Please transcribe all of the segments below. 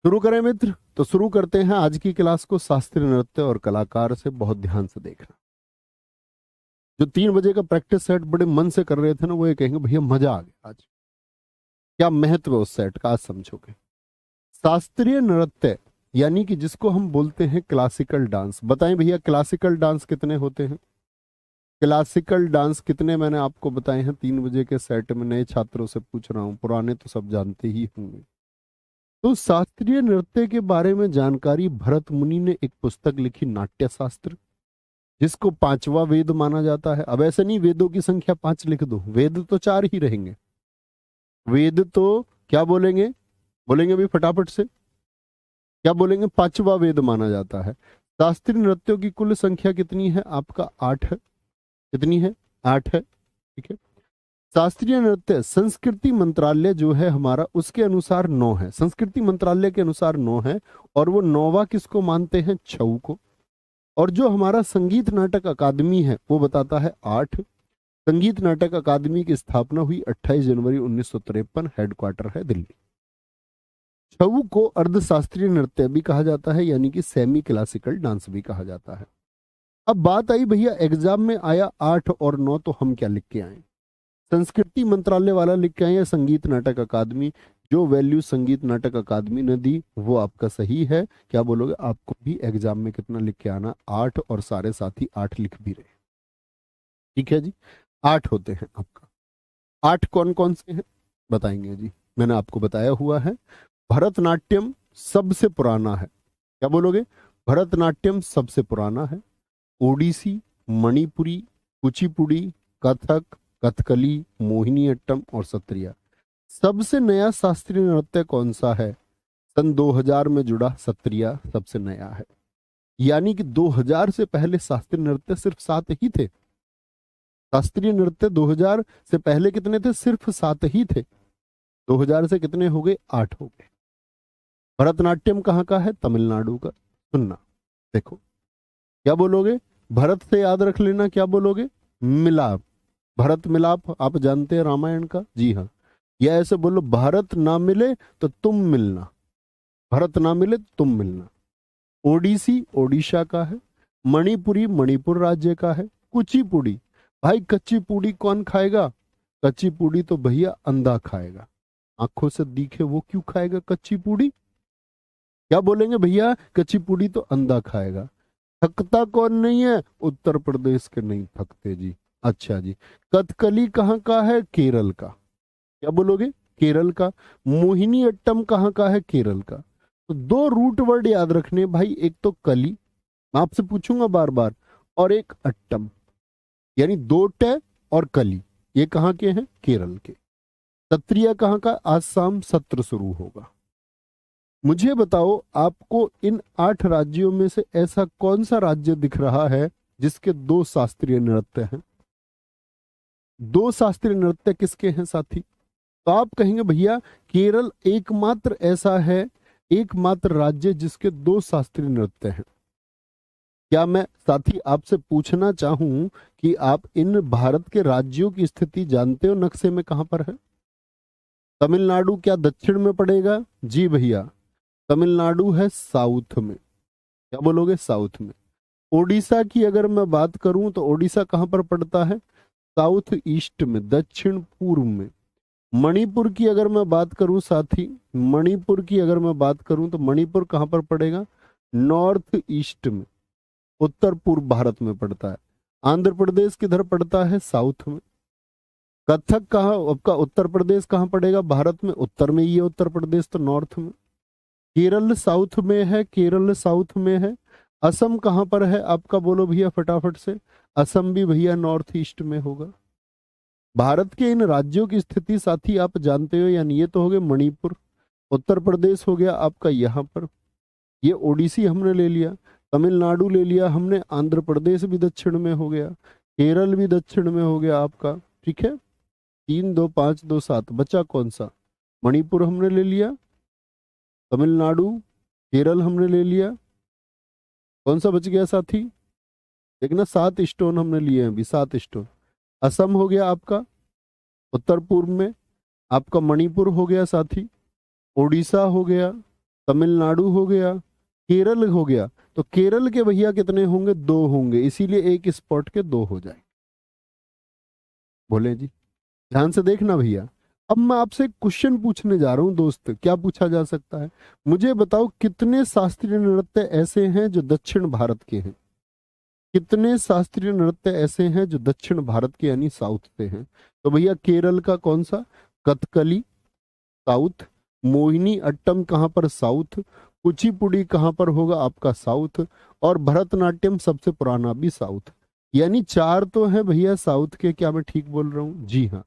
शुरू करें मित्र? तो शुरू करते हैं आज की क्लास को शास्त्रीय नृत्य और कलाकार से। बहुत ध्यान से देखना। जो 3 बजे का प्रैक्टिस सेट बड़े मन से कर रहे थे ना, वो ये कहेंगे भैया मजा आ गया। आज क्या महत्व है उस सेट का, आज समझोगे। शास्त्रीय नृत्य यानी कि जिसको हम बोलते हैं क्लासिकल डांस। बताएं भैया, क्लासिकल डांस कितने होते हैं? क्लासिकल डांस कितने मैंने आपको बताए हैं 3 बजे के सेट में? नए छात्रों से पूछ रहा हूं, पुराने तो सब जानते ही होंगे। तो शास्त्रीय नृत्य के बारे में जानकारी भरत मुनि ने एक पुस्तक लिखी, नाट्य शास्त्र, जिसको 5वां वेद माना जाता है। अब ऐसे नहीं वेदों की संख्या 5 लिख दो, वेद तो 4 ही रहेंगे। वेद तो क्या बोलेंगे? बोलेंगे भी फटाफट से, क्या बोलेंगे? 5वां वेद माना जाता है। शास्त्रीय नृत्यों की कुल संख्या कितनी है आपका? 8 है। कितनी है? 8 है। ठीक है। शास्त्रीय नृत्य संस्कृति मंत्रालय जो है हमारा, उसके अनुसार 9 है। संस्कृति मंत्रालय के अनुसार 9 है। और वो 9वां किसको मानते हैं? छऊ को। और जो हमारा संगीत नाटक अकादमी है वो बताता है 8। संगीत नाटक अकादमी की स्थापना हुई 28 जनवरी 1953। हेडक्वार्टर है दिल्ली। छऊ को अर्धशास्त्रीय नृत्य भी कहा जाता है, यानी कि सेमी क्लासिकल डांस भी कहा जाता है। अब बात आई भैया, एग्जाम में आया 8 और 9, तो हम क्या लिख के आए? संस्कृति मंत्रालय वाला लिख के आए या संगीत नाटक अकादमी? जो वैल्यू संगीत नाटक अकादमी ने दी वो आपका सही है। क्या बोलोगे? आपको भी एग्जाम में कितना लिख के आना? 8। और सारे साथी 8 लिख भी रहे। ठीक है जी, 8 होते हैं आपका। 8 कौन कौन से हैं बताएंगे जी। मैंने आपको बताया हुआ है। भरतनाट्यम सबसे पुराना है। क्या बोलोगे? भरतनाट्यम सबसे पुराना है। ओडिसी, मणिपुरी, कुचिपुड़ी, कथक, कथकली, मोहिनीअट्टम और सत्रिया। सबसे नया शास्त्रीय नृत्य कौन सा है? सन 2000 में जुड़ा सत्रिया सबसे नया है। यानी कि 2000 से पहले शास्त्रीय नृत्य सिर्फ 7 ही थे। शास्त्रीय नृत्य 2000 से पहले कितने थे? सिर्फ 7 ही थे। 2000 से कितने हो गए? 8 हो गए। भरतनाट्यम कहाँ का है? तमिलनाडु का। सुनना, देखो क्या बोलोगे? भरत से याद रख लेना, क्या बोलोगे? मिलाप। भरत मिलाप आप जानते हैं रामायण का? जी हाँ। या ऐसे बोलो, भारत ना मिले तो तुम मिलना। भरत ना मिले तो तुम मिलना। ओडिसी ओडिशा का है। मणिपुरी मणिपुर राज्य का है। कुचिपुड़ी, भाई कच्ची पूड़ी कौन खाएगा? कच्ची पूड़ी तो भैया अंधा खाएगा। आंखों से दिखे वो क्यों खाएगा कच्ची पूड़ी? क्या बोलेंगे भैया? कच्ची पूड़ी तो अंधा खाएगा। थकता कौन नहीं है? उत्तर प्रदेश के नहीं थकते जी। अच्छा जी। कथकली कहाँ का है? केरल का। क्या बोलोगे? केरल का। मोहिनी अट्टम कहाँ का है? केरल का। तो 2 रूट वर्ड याद रखने भाई, एक तो कली, मैं आपसे पूछूंगा बार बार, और एक अट्टम, यानी 2 टे और कली। ये कहाँ के हैं? केरल के। सत्रिया कहाँ का? आज शाम सत्र शुरू होगा। मुझे बताओ, आपको इन 8 राज्यों में से ऐसा कौन सा राज्य दिख रहा है जिसके 2 शास्त्रीय नृत्य हैं? 2 शास्त्रीय नृत्य किसके हैं साथी? तो आप कहेंगे भैया केरल एकमात्र ऐसा है, एकमात्र राज्य जिसके 2 शास्त्रीय नृत्य हैं। क्या मैं साथी आपसे पूछना चाहूं कि आप इन भारत के राज्यों की स्थिति जानते हो? नक्शे में कहां पर है? तमिलनाडु क्या दक्षिण में पड़ेगा? जी भैया, तमिलनाडु है साउथ में। क्या बोलोगे? साउथ में। ओडिशा की अगर मैं बात करूं तो ओडिशा कहां पर पड़ता है? साउथ ईस्ट में, दक्षिण पूर्व में। मणिपुर की अगर मैं बात करूं साथी, मणिपुर की अगर मैं बात करूं तो मणिपुर कहां पर पड़ेगा? नॉर्थ ईस्ट में, उत्तर पूर्व भारत में पड़ता है। आंध्र प्रदेश किधर पड़ता है? साउथ में। कथक कहाँ आपका? उत्तर प्रदेश कहाँ पड़ेगा भारत में? उत्तर में ही है उत्तर प्रदेश, तो नॉर्थ में। केरल साउथ में है, केरल साउथ में है। असम कहाँ पर है आपका? बोलो भैया फटाफट से। असम भी भैया नॉर्थ ईस्ट में होगा। भारत के इन राज्यों की स्थिति साथी आप जानते हो, यानी ये तो हो गए मणिपुर। उत्तर प्रदेश हो गया आपका यहाँ पर, ये ओडिसी हमने ले लिया। तमिलनाडु ले लिया हमने। आंध्र प्रदेश भी दक्षिण में हो गया। केरल भी दक्षिण में हो गया आपका। ठीक है। 3 2 5 2 7 बचा कौन सा? मणिपुर हमने ले लिया, तमिलनाडु, केरल हमने ले लिया। कौन सा बच गया साथी? देखना, 7 स्टोन हमने लिए हैं अभी, 7 स्टोन। असम हो गया आपका उत्तर पूर्व में, आपका मणिपुर हो गया साथी, ओडिशा हो गया, तमिलनाडु हो गया, केरल हो गया। तो केरल के भैया कितने होंगे? 2 होंगे, इसीलिए एक स्पॉट के 2 हो जाए। बोले जी, ध्यान से देखना भैया। अब मैं आपसे एक क्वेश्चन पूछने जा रहा हूं दोस्त, क्या पूछा जा सकता है? मुझे बताओ कितने शास्त्रीय नृत्य ऐसे हैं जो दक्षिण भारत के हैं? कितने शास्त्रीय नृत्य ऐसे हैं जो दक्षिण भारत के यानी साउथ से हैं? तो भैया केरल का कौन सा? कथकली साउथ। मोहिनी अट्टम कहां पर? साउथ। कुचिपुड़ी कहां पर होगा? आपका साउथ। और भरतनाट्यम सबसे पुराना भी साउथ। यानी 4 तो है भैया साउथ के। क्या मैं ठीक बोल रहा हूं? जी हाँ।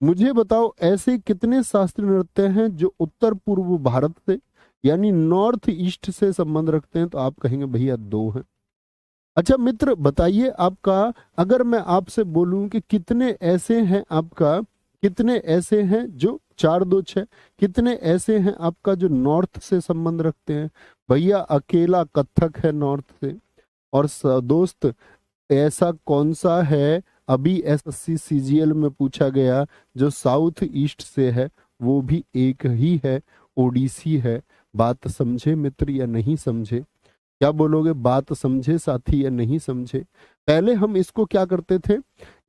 मुझे बताओ ऐसे कितने शास्त्रीय नृत्य हैं जो उत्तर पूर्व भारत से यानी नॉर्थ ईस्ट से संबंध रखते हैं? तो आप कहेंगे भैया 2 हैं। अच्छा मित्र बताइए आपका, अगर मैं आपसे बोलूं कि कितने ऐसे हैं आपका, कितने ऐसे हैं जो 4 2 6, कितने ऐसे हैं आपका जो नॉर्थ से संबंध रखते हैं? भैया अकेला कथक है नॉर्थ से। और दोस्त ऐसा कौन सा है अभी एसएससी सीजीएल में पूछा गया जो साउथ ईस्ट से है? वो भी एक ही है, ओडिसी है। बात समझे मित्र या नहीं समझे? क्या बोलोगे? बात समझे साथी या नहीं समझे? पहले हम इसको क्या करते थे,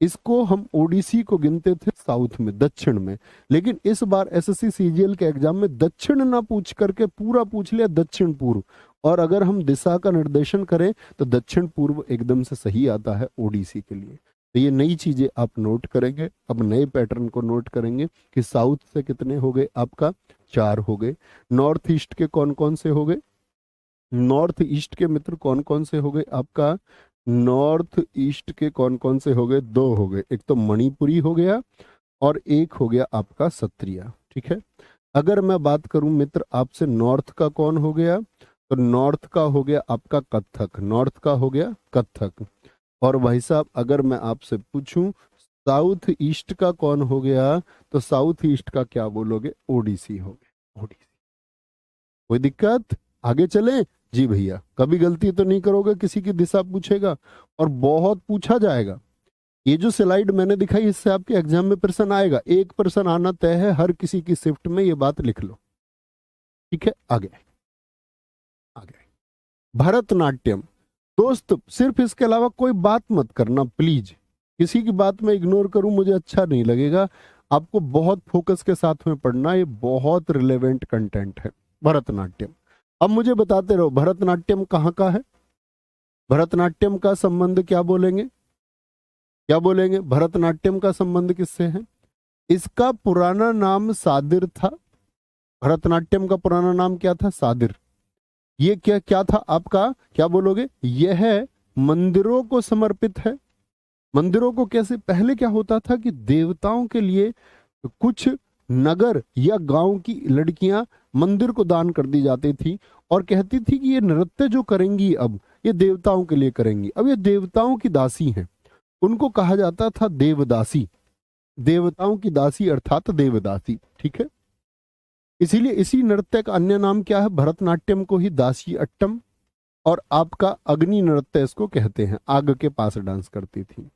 इसको हम ओडिसी को गिनते थे साउथ में, दक्षिण में। लेकिन इस बार एसएससी सीजीएल के एग्जाम में दक्षिण ना पूछ करके पूरा पूछ लिया दक्षिण पूर्व। और अगर हम दिशा का निर्देशन करें तो दक्षिण पूर्व एकदम से सही आता है ओडिसी के लिए। तो ये नई चीजें आप नोट करेंगे, अब नए पैटर्न को नोट करेंगे कि साउथ से कितने हो गए? आपका 4 हो गए। नॉर्थ ईस्ट के कौन कौन से हो गए? नॉर्थ ईस्ट के मित्र कौन कौन से हो गए? आपका नॉर्थ ईस्ट के कौन कौन से हो गए? 2 हो गए। एक तो मणिपुरी हो गया और एक हो गया आपका सत्रिया। ठीक है। अगर मैं बात करूं मित्र आपसे, नॉर्थ का कौन हो गया? तो नॉर्थ का हो गया आपका कथक। नॉर्थ का हो गया कथक। और भाई साहब अगर मैं आपसे पूछूं साउथ ईस्ट का कौन हो गया? तो साउथ ईस्ट का क्या बोलोगे? ओडिसी हो गया। ओडिसी। कोई दिक्कत? आगे चलें? जी भैया, कभी गलती तो नहीं करोगे? किसी की दिशा पूछेगा और बहुत पूछा जाएगा। ये जो स्लाइड मैंने दिखाई इससे आपके एग्जाम में प्रश्न आएगा, 1 प्रश्न आना तय है हर किसी की शिफ्ट में, ये बात लिख लो। ठीक है, आगे आगे। भरतनाट्यम दोस्त, सिर्फ इसके अलावा कोई बात मत करना प्लीज। किसी की बात में इग्नोर करूं मुझे अच्छा नहीं लगेगा। आपको बहुत फोकस के साथ में पढ़ना, ये बहुत रिलेवेंट कंटेंट है। भरतनाट्यम, अब मुझे बताते रहो भरतनाट्यम कहाँ का है? भरतनाट्यम का संबंध क्या बोलेंगे? क्या बोलेंगे? भरतनाट्यम का संबंध किससे है? इसका पुराना नाम सादिर था। भरतनाट्यम का पुराना नाम क्या था? सादिर। ये क्या क्या था आपका? क्या बोलोगे? यह मंदिरों को समर्पित है। मंदिरों को कैसे? पहले क्या होता था कि देवताओं के लिए कुछ नगर या गांव की लड़कियां मंदिर को दान कर दी जाती थी और कहती थी कि ये नृत्य जो करेंगी अब ये देवताओं के लिए करेंगी। अब ये देवताओं की दासी हैं, उनको कहा जाता था देवदासी। देवताओं की दासी अर्थात देवदासी। ठीक है, इसीलिए इसी नृत्य का अन्य नाम क्या है? भरतनाट्यम को ही दासी अट्टम और आपका अग्नि नृत्य इसको कहते हैं। आग के पास डांस करती थी।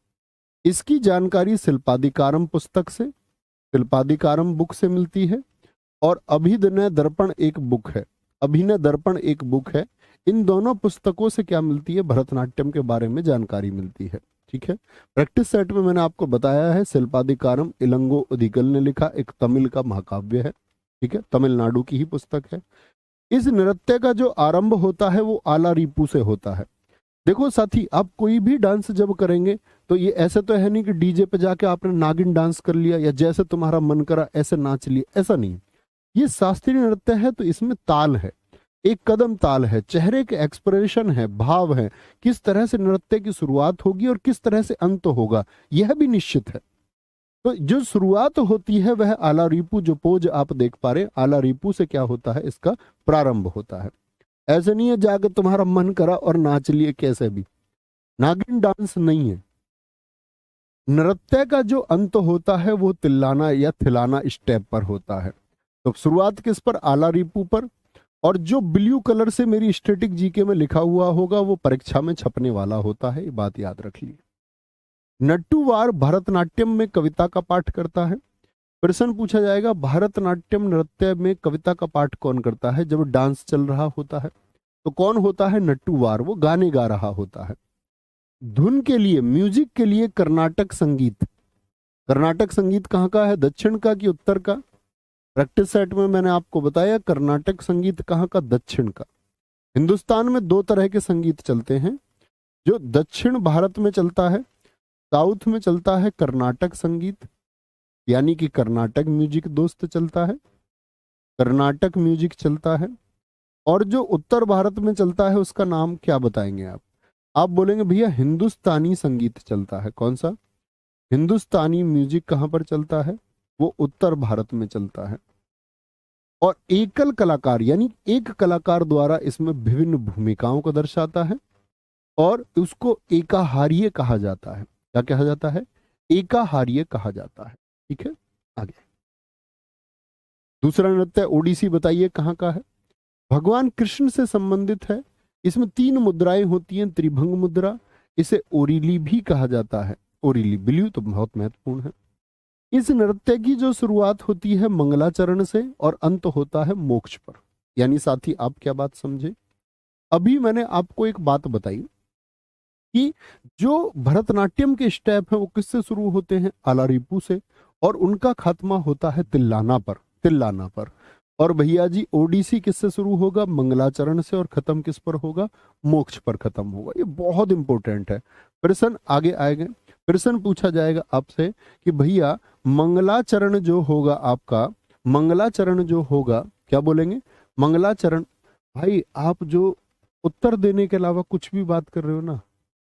इसकी जानकारी शिल्पादिकारम पुस्तक से, शिल्पादिकारम बुक से मिलती है। और अभिनय दर्पण एक बुक है, अभिनय दर्पण एक बुक है। इन दोनों पुस्तकों से क्या मिलती है? भरतनाट्यम के बारे में जानकारी मिलती है। ठीक है, प्रैक्टिस सेट में मैंने आपको बताया है शिल्पादिकारम इलंगो उदिगल ने लिखा, एक तमिल का महाकाव्य है। ठीक है, तमिलनाडु की ही पुस्तक है। इस नृत्य का जो आरंभ होता है वो आला रिपू से होता है। देखो साथी, आप कोई भी डांस जब करेंगे तो ये ऐसे तो है नहीं कि डीजे पे जाके आपने नागिन डांस कर लिया या जैसे तुम्हारा मन करा ऐसे नाच लिया, ऐसा नहीं। ये शास्त्रीय नृत्य है तो इसमें ताल है, एक कदम ताल है, चेहरे के एक्सप्रेशन है, भाव है, किस तरह से नृत्य की शुरुआत होगी और किस तरह से अंत होगा यह भी निश्चित है। तो जो शुरुआत होती है वह आला रिपू, जो पोज आप देख पा रहे हैं आला रिपू से क्या होता है? इसका प्रारंभ होता है। ऐसे नहीं है जाकर तुम्हारा मन करा और नाच लिए, कैसे भी नागिन डांस नहीं है। नृत्य का जो अंत होता है वो तिल्लाना या थिलाना स्टेप पर होता है। तो शुरुआत किस पर? आला रिपू पर। और जो ब्लू कलर से मेरी स्टैटिक जीके में लिखा हुआ होगा वो परीक्षा में छपने वाला होता है, ये बात याद रख लीजिए। नट्टूवार भरतनाट्यम में कविता का पाठ करता है। प्रश्न पूछा जाएगा भरतनाट्यम नृत्य में कविता का पाठ कौन करता है जब डांस चल रहा होता है? तो कौन होता है? नट्टूवार, वो गाने गा रहा होता है। धुन के लिए, म्यूजिक के लिए कर्नाटक संगीत, कर्नाटक संगीत कहाँ का है? दक्षिण का कि उत्तर का? प्रैक्टिस सेट में मैंने आपको बताया कर्नाटक संगीत कहाँ का? दक्षिण का। हिंदुस्तान में दो तरह के संगीत चलते हैं, जो दक्षिण भारत में चलता है, साउथ में चलता है कर्नाटक संगीत, यानी कि कर्नाटक म्यूजिक दोस्त चलता है, कर्नाटक म्यूजिक चलता है। और जो उत्तर भारत में चलता है उसका नाम क्या बताएंगे आप? आप बोलेंगे भैया हिंदुस्तानी संगीत चलता है। कौन सा? हिंदुस्तानी म्यूजिक कहां पर चलता है? वो उत्तर भारत में चलता है। और एकल कलाकार, यानी एक कलाकार द्वारा इसमें विभिन्न भूमिकाओं को दर्शाता है और उसको एकाहार्य कहा जाता है। क्या कहा जाता है? एकाहार्य कहा जाता है। ठीक है, आगे दूसरा नृत्य ओडिसी, बताइए कहाँ का है? भगवान कृष्ण से संबंधित है। इसमें 3 मुद्राएं होती हैं, त्रिभंग मुद्रा, इसे ओरिली भी कहा जाता है। ओरिली बिल्यू तो बहुत महत्वपूर्ण है। इस नृत्य की जो शुरुआत होती है मंगलाचरण से और अंत होता है मोक्ष पर। यानी साथी आप क्या बात समझे? अभी मैंने आपको एक बात बताई कि जो भरतनाट्यम के स्टेप हैं वो किससे शुरू होते हैं? आलारिपू से, और उनका खात्मा होता है तिल्लाना पर, तिल्लाना पर। और भैया जी ओडिसी किससे शुरू होगा? मंगलाचरण से, और खत्म किस पर होगा? मोक्ष पर खत्म होगा। ये बहुत इंपॉर्टेंट है। प्रश्न आगे आएंगे। प्रश्न पूछा जाएगा आपसे कि भैया मंगलाचरण जो होगा आपका, मंगलाचरण जो होगा, क्या बोलेंगे? मंगलाचरण। भाई आप जो उत्तर देने के अलावा कुछ भी बात कर रहे हो ना,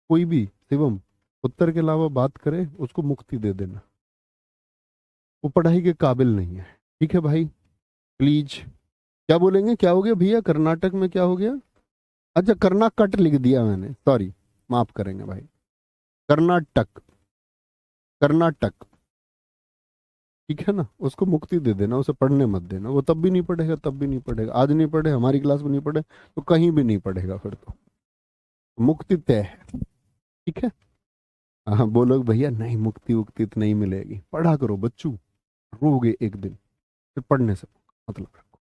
कोई भी शिवम उत्तर के अलावा बात करे उसको मुक्ति दे देना, वो पढ़ाई के काबिल नहीं है। ठीक है भाई, प्लीज। क्या बोलेंगे? क्या हो गया भैया? कर्नाटक में क्या हो गया? अच्छा, कर्नाटक लिख दिया मैंने, सॉरी, माफ करेंगे भाई। कर्नाटक, कर्नाटक, ठीक है ना, उसको मुक्ति दे देना, उसे पढ़ने मत देना। वो तब भी नहीं पढ़ेगा, तब भी नहीं पढ़ेगा, आज नहीं पढ़े, हमारी क्लास में नहीं पढ़े तो कहीं भी नहीं पढ़ेगा, फिर तो मुक्ति तय है। ठीक है। हाँ, बोलो भैया नहीं मुक्ति उक्ति तो नहीं मिलेगी, पढ़ा करो बच्चों, रोगे एक दिन, फिर पढ़ने से मतलब रखो।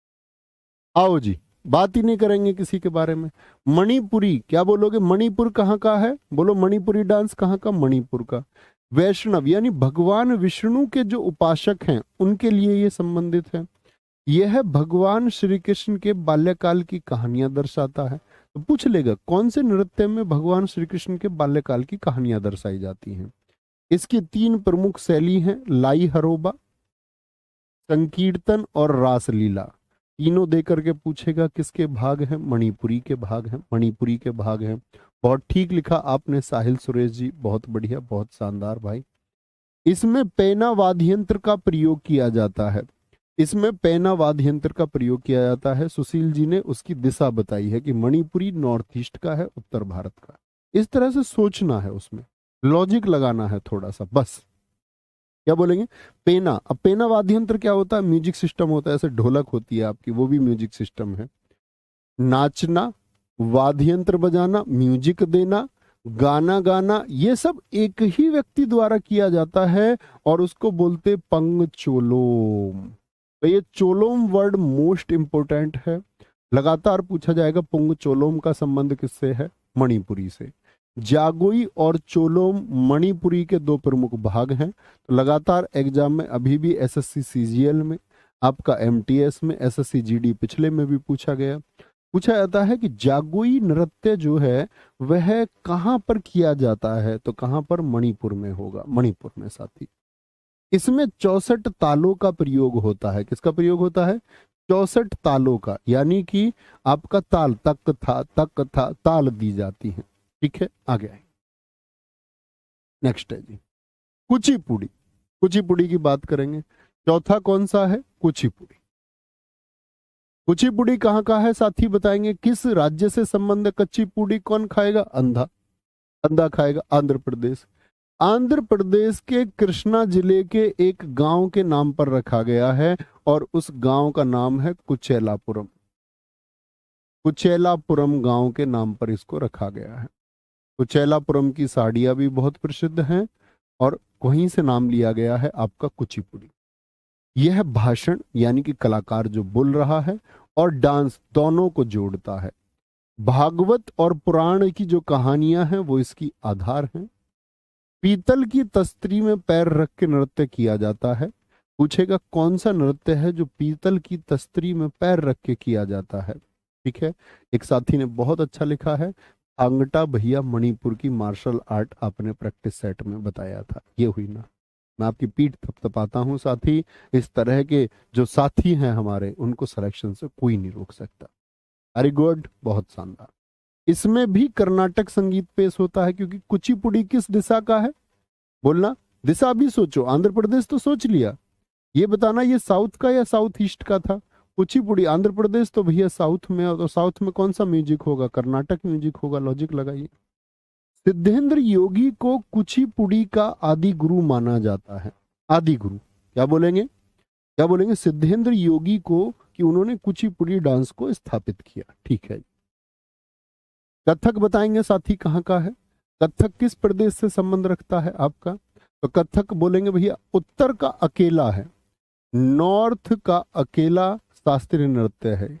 आओ जी, बात ही नहीं करेंगे किसी के बारे में। मणिपुरी, क्या बोलोगे? मणिपुर कहाँ का है? बोलो मणिपुरी डांस कहाँ का? मणिपुर का। वैष्णव, यानी भगवान विष्णु के जो उपासक हैं उनके लिए ये संबंधित है। यह भगवान श्री कृष्ण के बाल्यकाल की कहानियां दर्शाता है। तो पूछ लेगा कौन से नृत्य में भगवान श्री कृष्ण के बाल्यकाल की कहानियां दर्शाई जाती हैं? इसकी 3 प्रमुख शैली हैं, लाई हरोबा, संकीर्तन और रासलीला। तीनों दे करके पूछेगा किसके भाग हैं? मणिपुरी के भाग हैं, मणिपुरी के भाग हैं। बहुत ठीक लिखा आपने साहिल सुरेश जी, बहुत बढ़िया, बहुत शानदार भाई। इसमें पैना वाद्य यंत्र का प्रयोग किया जाता है, इसमें पैना वाद्य यंत्र का प्रयोग किया जाता है। सुशील जी ने उसकी दिशा बताई है कि मणिपुरी नॉर्थ ईस्ट का है, उत्तर भारत का। इस तरह से सोचना है, उसमें लॉजिक लगाना है थोड़ा सा, बस। क्या बोलेंगे? पेना। अब पेना वाद्य यंत्र क्या होता है? म्यूजिक सिस्टम होता है, ऐसे ढोलक होती है आपकी, वो भी म्यूजिक सिस्टम है। नाचना, वाद्य यंत्र बजाना, म्यूजिक देना, गाना गाना, ये सब एक ही व्यक्ति द्वारा किया जाता है और उसको बोलते पंगचोलोम। तो ये चोलोम वर्ड मोस्ट इंपोर्टेंट है। लगातार पूछा जाएगा पुंगचोलोम का संबंध किससे है? मणिपुरी से। जागोई और चोलोम मणिपुरी के 2 प्रमुख भाग हैं। तो लगातार एग्जाम में अभी भी एसएससी सीजीएल में, आपका एमटीएस में, एसएससी जीडी पिछले में भी पूछा गया, पूछा जाता है कि जागोई नृत्य जो है वह कहां पर किया जाता है? तो कहां पर? मणिपुर में होगा, मणिपुर में साथी। इसमें 64 तालों का प्रयोग होता है। किसका प्रयोग होता है? 64 तालों का, यानी कि आपका ताल तक था, तक था, ताल दी जाती है। ठीक है, आगे आए। नेक्स्ट है जी कुचिपुड़ी। कुचिपुड़ी की बात करेंगे। चौथा कौन सा है? कुचिपुड़ी। कुचिपुड़ी कहाँ का है साथी बताएंगे? किस राज्य से संबंध? कुचिपुड़ी कौन खाएगा? अंधा, अंधा खाएगा। आंध्र प्रदेश। आंध्र प्रदेश के कृष्णा जिले के एक गांव के नाम पर रखा गया है और उस गांव का नाम है कुचेलापुरम। कुचेलापुरम गांव के नाम पर इसको रखा गया है। कुचेलापुरम की साड़ियां भी बहुत प्रसिद्ध हैं और वहीं से नाम लिया गया है आपका कुचिपुड़ी। यह भाषण यानी कि कलाकार जो बोल रहा है और डांस दोनों को जोड़ता है। भागवत और पुराण की जो कहानियां हैं वो इसकी आधार हैं। पीतल की तस्तरी में पैर रख के नृत्य किया जाता है। पूछेगा कौन सा नृत्य है जो पीतल की तस्तरी में पैर रख के किया जाता है। ठीक है, एक साथी ने बहुत अच्छा लिखा है, अंगटा भैया मणिपुर की मार्शल आर्ट आपने प्रैक्टिस सेट में बताया था। ये हुई ना, मैं आपकी पीठ थपथपाता हूँ साथी। इस तरह के जो साथी हैं हमारे, उनको सिलेक्शन से कोई नहीं रोक सकता। वेरी गुड, बहुत शानदार। इसमें भी कर्नाटक संगीत पेश होता है, क्योंकि कुचिपुड़ी किस दिशा का है? बोलना, दिशा भी सोचो। आंध्र प्रदेश तो सोच लिया, ये बताना ये साउथ का या साउथ ईस्ट का था। कुचिपुड़ी आंध्र प्रदेश तो भैया साउथ में, और साउथ में कौन सा म्यूजिक होगा? कर्नाटक म्यूजिक होगा। लॉजिक लगाइए। सिद्धेंद्र योगी को कुचिपुड़ी का आदि गुरु माना जाता है। आदि गुरु क्या बोलेंगे? क्या बोलेंगे? सिद्धेंद्र योगी को, कि उन्होंने कुचिपुड़ी डांस को स्थापित किया। ठीक है। कथक बताएंगे साथी कहाँ का है? कथक किस प्रदेश से संबंध रखता है आपका? तो कथक बोलेंगे भैया उत्तर का अकेला है, नॉर्थ का अकेला शास्त्रीय नृत्य है।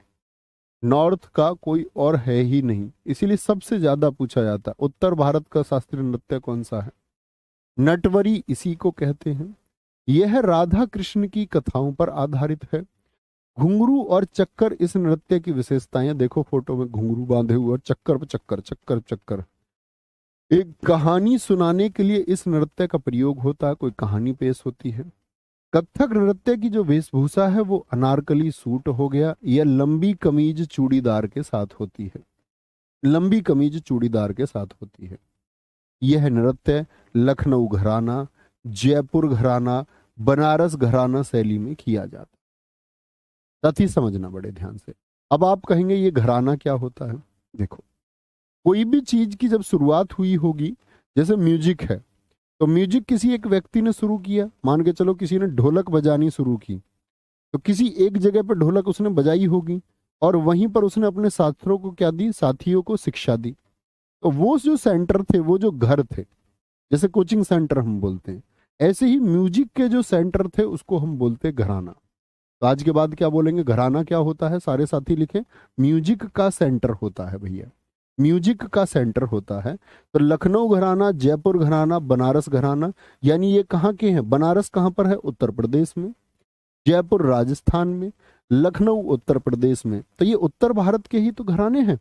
नॉर्थ का कोई और है ही नहीं, इसीलिए सबसे ज्यादा पूछा जाता है उत्तर भारत का शास्त्रीय नृत्य कौन सा है। नटवरी इसी को कहते हैं। यह राधा कृष्ण की कथाओं पर आधारित है। घुंघरू और चक्कर इस नृत्य की विशेषताएं। देखो फोटो में घुंघरू बांधे हुए और चक्कर पे चक्कर, चक्कर चक्कर। एक कहानी सुनाने के लिए इस नृत्य का प्रयोग होता है, कोई कहानी पेश होती है। कथक नृत्य की जो वेशभूषा है वो अनारकली सूट हो गया, या लंबी कमीज चूड़ीदार के साथ होती है। लंबी कमीज चूड़ीदार के साथ होती है। यह नृत्य लखनऊ घराना, जयपुर घराना, बनारस घराना शैली में किया जाता है। साथ ही समझना बड़े ध्यान से। अब आप कहेंगे ये घराना क्या होता है? देखो, कोई भी चीज की जब शुरुआत हुई होगी, जैसे म्यूजिक है, तो म्यूजिक किसी एक व्यक्ति ने शुरू किया। मान के चलो किसी ने ढोलक बजानी शुरू की, तो किसी एक जगह पर ढोलक उसने बजाई होगी, और वहीं पर उसने अपने साथियों को क्या दी? साथियों को शिक्षा दी। तो वो जो सेंटर थे, वो जो घर थे, जैसे कोचिंग सेंटर हम बोलते हैं, ऐसे ही म्यूजिक के जो सेंटर थे उसको हम बोलते हैं घराना। तो आज के बाद क्या बोलेंगे? घराना क्या होता है? सारे साथी लिखें, म्यूजिक का सेंटर होता है भैया, म्यूजिक का सेंटर होता है। तो लखनऊ घराना, जयपुर घराना, बनारस घराना, यानी ये कहाँ के हैं? बनारस कहाँ पर है? उत्तर प्रदेश में। जयपुर राजस्थान में, लखनऊ उत्तर प्रदेश में। तो ये उत्तर भारत के ही तो घराने हैं।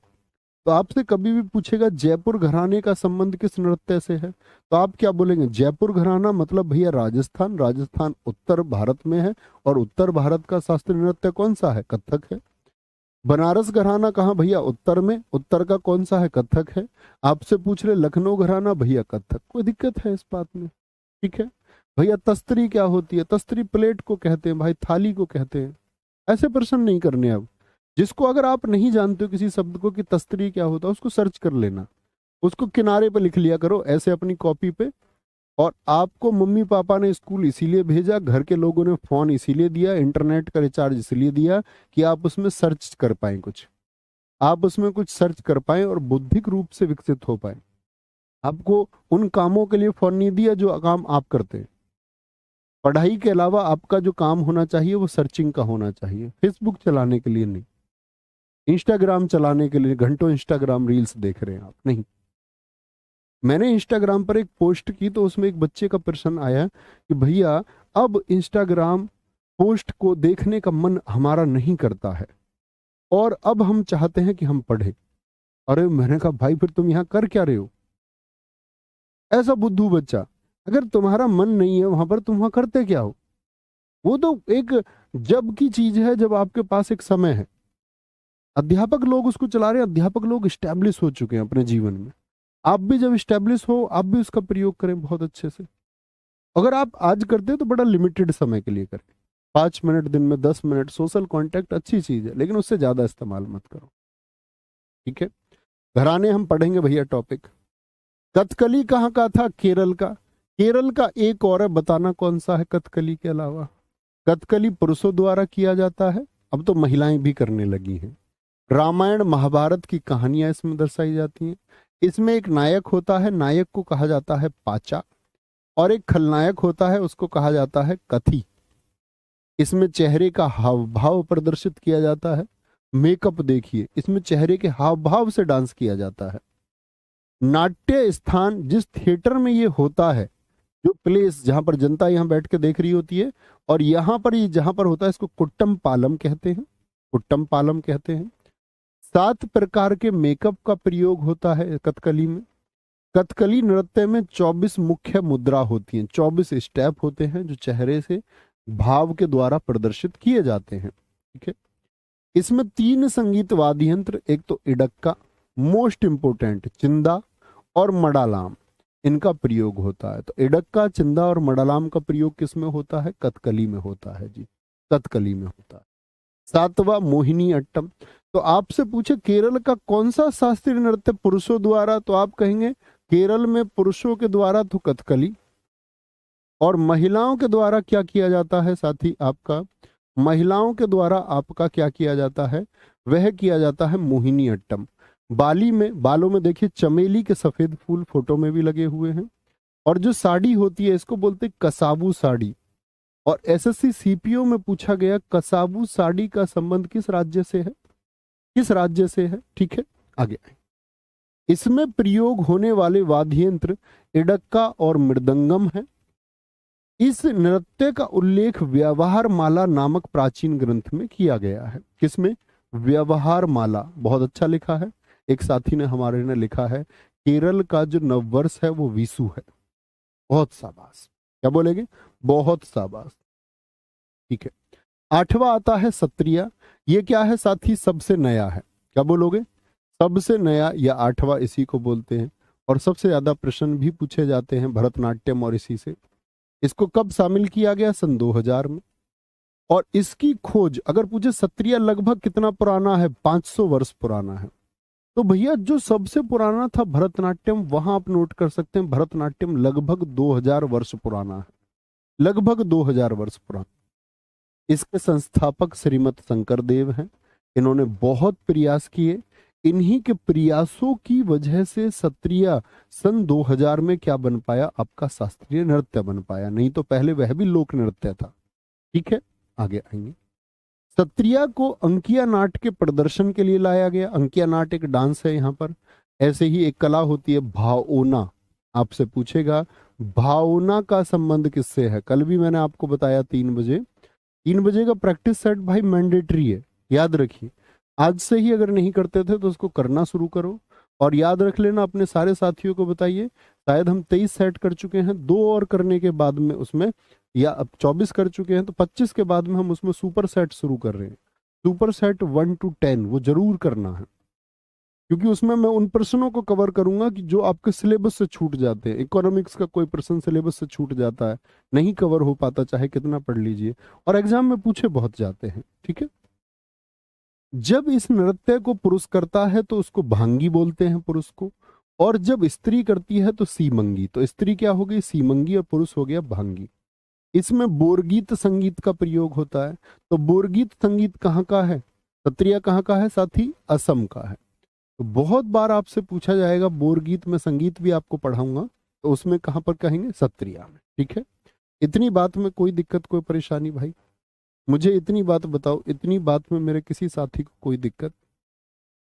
तो आपसे कभी भी पूछेगा जयपुर घराने का संबंध किस नृत्य से है, तो आप क्या बोलेंगे? जयपुर घराना मतलब भैया राजस्थान। राजस्थान उत्तर भारत में है, और उत्तर भारत का शास्त्रीय नृत्य कौन सा है? कथक है। बनारस घराना कहाँ भैया? उत्तर में। उत्तर का कौन सा है? कथक है। आपसे पूछ रहे लखनऊ घराना, भैया कथक। कोई दिक्कत है इस बात में? ठीक है भैया। तस्तरी क्या होती है? तस्तरी प्लेट को कहते हैं भाई, थाली को कहते हैं। ऐसे प्रश्न नहीं करने। अब जिसको अगर आप नहीं जानते हो किसी शब्द को कि तस्तरी क्या होता है, उसको सर्च कर लेना, उसको किनारे पे लिख लिया करो ऐसे अपनी कॉपी पे। और आपको मम्मी पापा ने स्कूल इसीलिए भेजा, घर के लोगों ने फोन इसीलिए दिया, इंटरनेट का रिचार्ज इसलिए दिया कि आप उसमें सर्च कर पाए, कुछ आप उसमें कुछ सर्च कर पाए और बौद्धिक रूप से विकसित हो पाए। आपको उन कामों के लिए फोन नहीं दिया जो काम आप करते हैं। पढ़ाई के अलावा आपका जो काम होना चाहिए वो सर्चिंग का होना चाहिए, फेसबुक चलाने के लिए नहीं, इंस्टाग्राम चलाने के लिए घंटों इंस्टाग्राम रील्स देख रहे हैं आप नहीं। मैंने इंस्टाग्राम पर एक पोस्ट की तो उसमें एक बच्चे का प्रश्न आया कि भैया अब इंस्टाग्राम पोस्ट को देखने का मन हमारा नहीं करता है और अब हम चाहते हैं कि हम पढ़े। अरे मैंने कहा भाई फिर तुम यहाँ कर क्या रहे हो? ऐसा बुद्धू बच्चा, अगर तुम्हारा मन नहीं है वहां पर तुम वहां करते क्या हो? वो तो एक जब की चीज है, जब आपके पास एक समय है। अध्यापक लोग उसको चला रहे हैं, अध्यापक लोग स्टैब्लिश हो चुके हैं अपने जीवन में। आप भी जब स्टैब्लिश हो आप भी उसका प्रयोग करें बहुत अच्छे से। अगर आप आज करते हैं तो बड़ा लिमिटेड समय के लिए करें, 5 मिनट दिन में, 10 मिनट। सोशल कांटेक्ट अच्छी चीज है लेकिन उससे ज्यादा इस्तेमाल मत करो। ठीक है, घराने हम पढ़ेंगे भैया टॉपिक। कथकली कहाँ का था? केरल का। केरल का एक और है, बताना कौन सा है कथकली के अलावा? कथकली पुरुषों द्वारा किया जाता है, अब तो महिलाएं भी करने लगी हैं। रामायण महाभारत की कहानियां इसमें दर्शाई जाती हैं। इसमें एक नायक होता है, नायक को कहा जाता है पाचा, और एक खलनायक होता है उसको कहा जाता है कथी। इसमें चेहरे का हाव भाव प्रदर्शित किया जाता है। मेकअप देखिए, इसमें चेहरे के हाव भाव से डांस किया जाता है। नाट्य स्थान, जिस थिएटर में ये होता है, जो प्लेस जहां पर जनता यहां बैठ के देख रही होती है, और यहां पर ये जहां पर होता है, इसको कुट्टम पालम कहते हैं। कुट्टम पालम कहते हैं। 7 प्रकार के मेकअप का प्रयोग होता है कथकली में। कथकली नृत्य में 24 मुख्य मुद्रा होती हैं, 24 स्टेप होते हैं जो चेहरे से भाव के द्वारा प्रदर्शित किए जाते हैं। ठीक है। इसमें 3 संगीत वाद्य यंत्र, एक तो इडक्का, मोस्ट इंपोर्टेंट चिंदा और मडालाम, इनका प्रयोग होता है। तो इडक्का, चिंदा और मडालाम का प्रयोग किस में होता है? कथकली में होता है जी, कथकली में होता है। 7वां मोहिनी अट्टम। तो आपसे पूछे केरल का कौन सा शास्त्रीय नृत्य पुरुषों द्वारा, तो आप कहेंगे केरल में पुरुषों के द्वारा तो कथकली, और महिलाओं के द्वारा क्या किया जाता है साथी आपका? महिलाओं के द्वारा आपका क्या किया जाता है? वह किया जाता है मोहिनी अट्टम। बाली में, बालों में देखिए चमेली के सफेद फूल फोटो में भी लगे हुए हैं। और जो साड़ी होती है इसको बोलते हैं कसाबू साड़ी। और एसएससी सीपीओ में पूछा गया कसाबू साड़ी का संबंध किस राज्य से है? किस राज्य से है? ठीक है, आगे आए। इसमें प्रयोग होने वाले वाद्य यंत्र इडक्का और मृदंगम है। इस नृत्य का उल्लेख व्यवहार माला नामक प्राचीन ग्रंथ में किया गया है। किसमें? व्यवहार माला। बहुत अच्छा लिखा है। एक साथी ने हमारे ने लिखा है केरल का जो नववर्ष है वो विशु है। बहुत शाबाश। क्या बोलेंगे? बहुत शाबाश। ठीक है। 8वां आता है सत्रिया। ये क्या है साथी? सबसे नया है। क्या बोलोगे? सबसे नया या 8वां इसी को बोलते हैं। और सबसे ज्यादा प्रश्न भी पूछे जाते हैं भरतनाट्यम और इसी से। इसको कब शामिल किया गया? सन 2000 में। और इसकी खोज अगर पूछे सत्रिया लगभग कितना पुराना है? 500 वर्ष पुराना है। तो भैया जो सबसे पुराना था भरतनाट्यम, वहां आप नोट कर सकते हैं भरतनाट्यम लगभग 2000 वर्ष पुराना है। लगभग 2000 वर्ष पुराना। इसके संस्थापक श्रीमत शंकर देव हैं। इन्होंने बहुत प्रयास किए। इन्हीं के प्रयासों की वजह से सत्रिया सन 2000 में क्या बन पाया? आपका शास्त्रीय नृत्य बन पाया। नहीं तो पहले वह भी लोक नृत्य था। ठीक है, आगे आएंगे। सत्रिया को अंकिया नाट के प्रदर्शन के लिए लाया गया। अंकिया नाट एक डांस है यहाँ पर। ऐसे ही एक कला होती है भावना। आपसे पूछेगा भावना का संबंध किससे है? कल भी मैंने आपको बताया 3 बजे। 3 बजे का प्रैक्टिस सेट भाई मैंडेटरी है, याद रखिए। आज से ही अगर नहीं करते थे तो उसको करना शुरू करो। और याद रख लेना, अपने सारे साथियों को बताइए। शायद हम 23 सेट कर चुके हैं, 2 और करने के बाद में उसमें, या अब 24 कर चुके हैं तो 25 के बाद में हम उसमें सुपर सेट शुरू कर रहे हैं। सुपर सेट 1 to 10 वो जरूर करना है, क्योंकि उसमें मैं उन प्रश्नों को कवर करूंगा कि जो आपके सिलेबस से छूट जाते हैं। इकोनॉमिक्स का कोई प्रश्न सिलेबस से छूट जाता है, नहीं कवर हो पाता, चाहे कितना पढ़ लीजिए, और एग्जाम में पूछे बहुत जाते हैं। ठीक है। जब इस नृत्य को पुरुष करता है तो उसको भांगी बोलते हैं, पुरुष को। और जब स्त्री करती है तो सीमंगी। तो स्त्री क्या हो गई? सीमंगी, और पुरुष हो गया भांगी। इसमें बोरगीत संगीत का प्रयोग होता है। तो बोरगीत संगीत कहाँ का है? सत्रिया कहाँ का है साथी? असम का है। तो बहुत बार आपसे पूछा जाएगा बोरगीत में संगीत भी आपको पढ़ाऊंगा, तो उसमें कहाँ पर कहेंगे? सत्रिया में। ठीक है। इतनी बात में कोई दिक्कत, कोई परेशानी भाई? मुझे इतनी बात बताओ, इतनी बात में मेरे किसी साथी को कोई दिक्कत?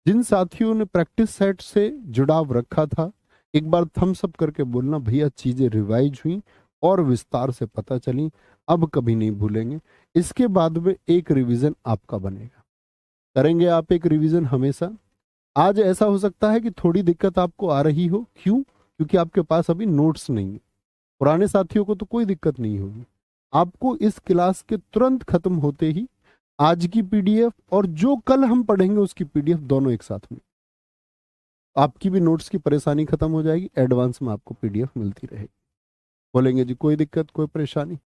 जिन साथियों ने प्रैक्टिस सेट से जुड़ाव रखा था, एक बार थम्स अप करके बोलना भैया चीजें रिवाइज हुई और विस्तार से पता चली, अब कभी नहीं भूलेंगे। इसके बाद में एक रिवीजन आपका बनेगा। करेंगे आप एक रिवीजन हमेशा। आज ऐसा हो सकता है कि थोड़ी दिक्कत आपको आ रही हो। क्यों? क्योंकि आपके पास अभी नोट्स नहीं है। पुराने साथियों को तो कोई दिक्कत नहीं होगी। आपको इस क्लास के तुरंत खत्म होते ही आज की पीडीएफ और जो कल हम पढ़ेंगे उसकी पीडीएफ दोनों एक साथ में, आपकी भी नोट्स की परेशानी खत्म हो जाएगी। एडवांस में आपको पीडीएफ मिलती रहेगी। बोलेंगे जी कोई दिक्कत, कोई परेशानी?